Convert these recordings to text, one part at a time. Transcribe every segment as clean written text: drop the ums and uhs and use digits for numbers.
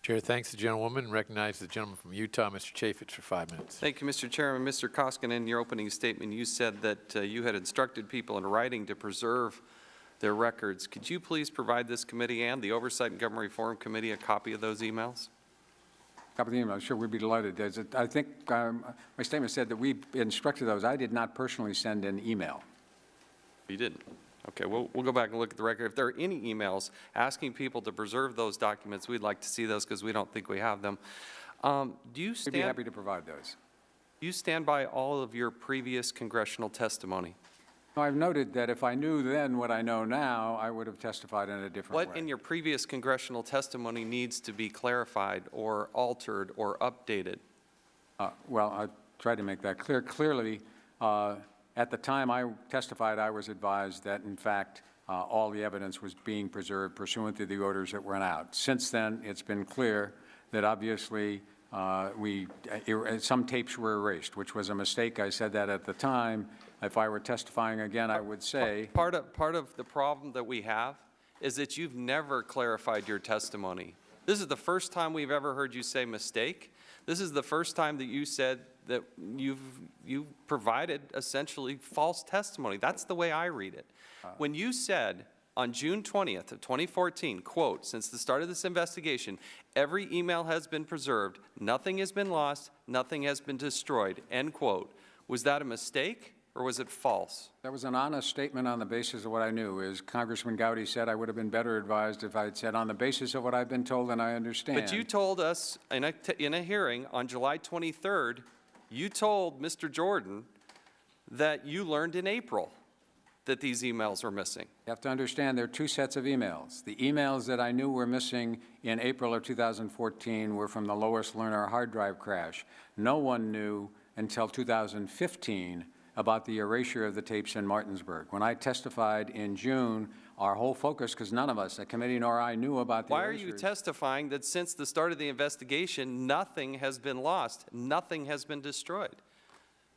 Chair thanks the gentlewoman and recognizes the gentleman from Utah, Mr. Chaffetz, for 5 minutes. Thank you, Mr. Chairman. Mr. Koskinen, in your opening statement, you said that you had instructed people in writing to preserve their records. Could you please provide this committee and the Oversight and Government Reform Committee a copy of those emails? Copy of the email. Sure, we'd be delighted. I think my statement said that we instructed those. I did not personally send an email. You didn't? Okay, we'll go back and look at the record. If there are any emails asking people to preserve those documents, we'd like to see those because we don't think we have them. Do you stand? We'd be happy to provide those. Do you stand by all of your previous congressional testimony? I've noted that if I knew then what I know now, I would have testified in a different way. What in your previous congressional testimony needs to be clarified or altered or updated? Well, I tried to make that clear. Clearly, at the time I testified, I was advised that, in fact, all the evidence was being preserved pursuant to the orders that went out. Since then, it's been clear that obviously some tapes were erased, which was a mistake. I said that at the time. If I were testifying again, I would say part of the problem that we have is that you've never clarified your testimony. This is the first time we've ever heard you say mistake. This is the first time that you said that you've provided essentially false testimony. That's the way I read it. When you said on June 20th of 2014, quote, since the start of this investigation, every email has been preserved, nothing has been lost, nothing has been destroyed, end quote. Was that a mistake or was it false? that was an honest statement on the basis of what I knew. As Congressman Gowdy said, I would have been better advised if I had said on the basis of what I've been told and I understand. But you told us in a hearing on July 23rd, you told Mr. Jordan that you learned in April that these emails were missing. You have to understand there are two sets of emails. The emails that I knew were missing in April of 2014 were from the Lois Lerner hard drive crash. No one knew until 2015 about the erasure of the tapes in Martinsburg. When I testified in June, our whole focus, because none of us, the committee nor I, knew about the Why erasures. are you testifying that since the start of the investigation, nothing has been lost, nothing has been destroyed?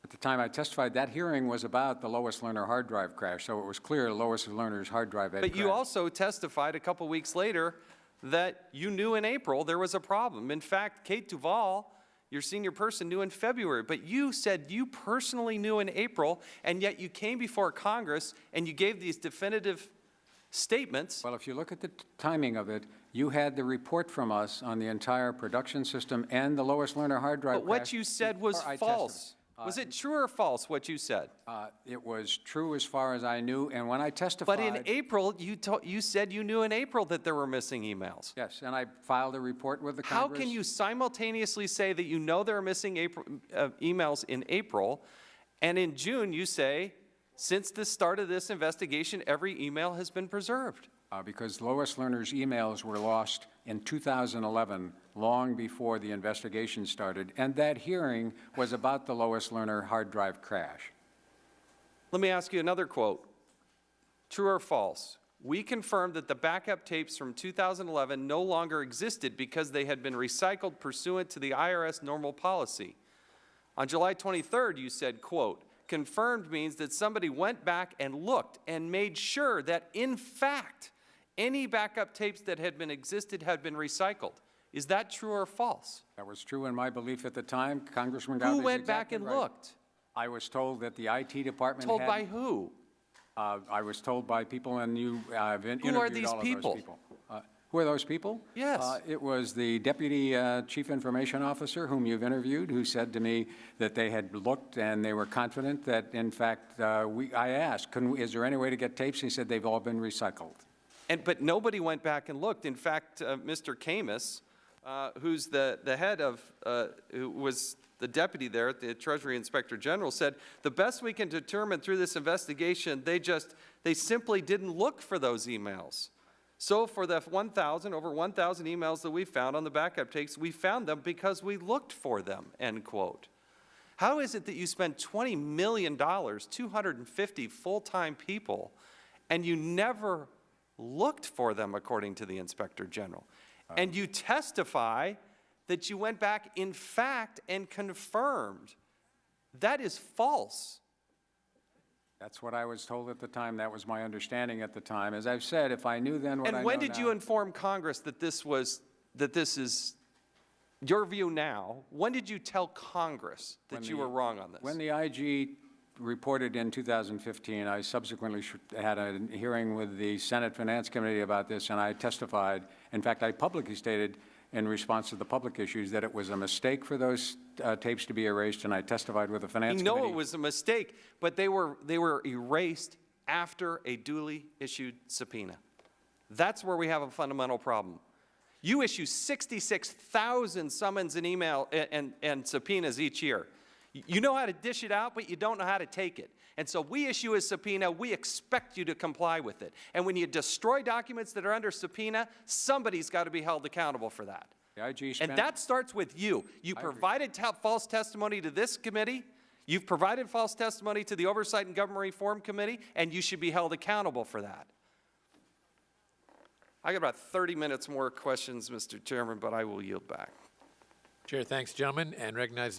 At the time I testified, that hearing was about the Lois Lerner hard drive crash, so it was clear Lois Lerner's hard drive had But crashed. you also testified a couple weeks later that you knew in April there was a problem. In fact, Kate Duvall, your senior person, knew in February, but you said you personally knew in April, and yet you came before Congress and you gave these definitive statements. Well, if you look at the timing of it, you had the report from us on the entire production system and the Lois Lerner hard drive But what crash you said was before I false. testified. Was it true or false what you said? It was true as far as I knew, and when I testified... But in April, you said you knew in April that there were missing emails. Yes, and I filed a report with the How Congress. can you simultaneously say that you know there are missing emails in April, and in June you say, since the start of this investigation, every email has been preserved? Because Lois Lerner's emails were lost in 2011, long before the investigation started, and that hearing was about the Lois Lerner hard drive crash. Let me ask you another quote. True or false? We confirmed that the backup tapes from 2011 no longer existed because they had been recycled pursuant to the IRS normal policy. On July 23rd, you said, quote, confirmed means that somebody went back and looked and made sure that, in fact, any backup tapes that had been recycled. Is that true or false? That was true in my belief at the time. Congressman Gowdy Who is went exactly back and right. looked? I was told that the IT department Told had... by who? I was told by people, and you have interviewed Who are these all of people? those people. Who are those people? Yes. It was the Deputy Chief Information Officer, whom you've interviewed, who said to me that they had looked and they were confident that, in fact, I asked, is there any way to get tapes? He said they've all been recycled. But nobody went back and looked. In fact, Mr. Camus, who's the head of, who was the deputy there at the Treasury Inspector General, said the best we can determine through this investigation, they simply didn't look for those emails. So for the over 1,000 emails that we found on the backup tapes, we found them because we looked for them, end quote. How is it that you spent $20 million, 250 full-time people, and you never looked for them, according to the Inspector General? And you testify that you went back, in fact, and confirmed. That is false. That's what I was told at the time. That was my understanding at the time. As I've said, if I knew then what I know now... And when did you inform Congress that this your view now, when did you tell Congress that When you were wrong on this? When the IG reported in 2015, I subsequently had a hearing with the Senate Finance Committee about this, and I testified. In fact, I publicly stated in response to the public issues that it was a mistake for those tapes to be erased, and I testified with the Finance You Committee. know it was a mistake, but they were erased after a duly issued subpoena. That's where we have a fundamental problem. You issue 66,000 summons and email and subpoenas each year. You know how to dish it out, but you don't know how to take it. And so we issue a subpoena, we expect you to comply with it. And when you destroy documents that are under subpoena, somebody's got to be held accountable for that. The IG spent, And that starts with you. You provided false testimony to this committee, you've provided false testimony to the Oversight and Government Reform Committee, and you should be held accountable for that. I got about 30 minutes more questions, Mr. Chairman, but I will yield back. Chair thanks, gentlemen, and recognizes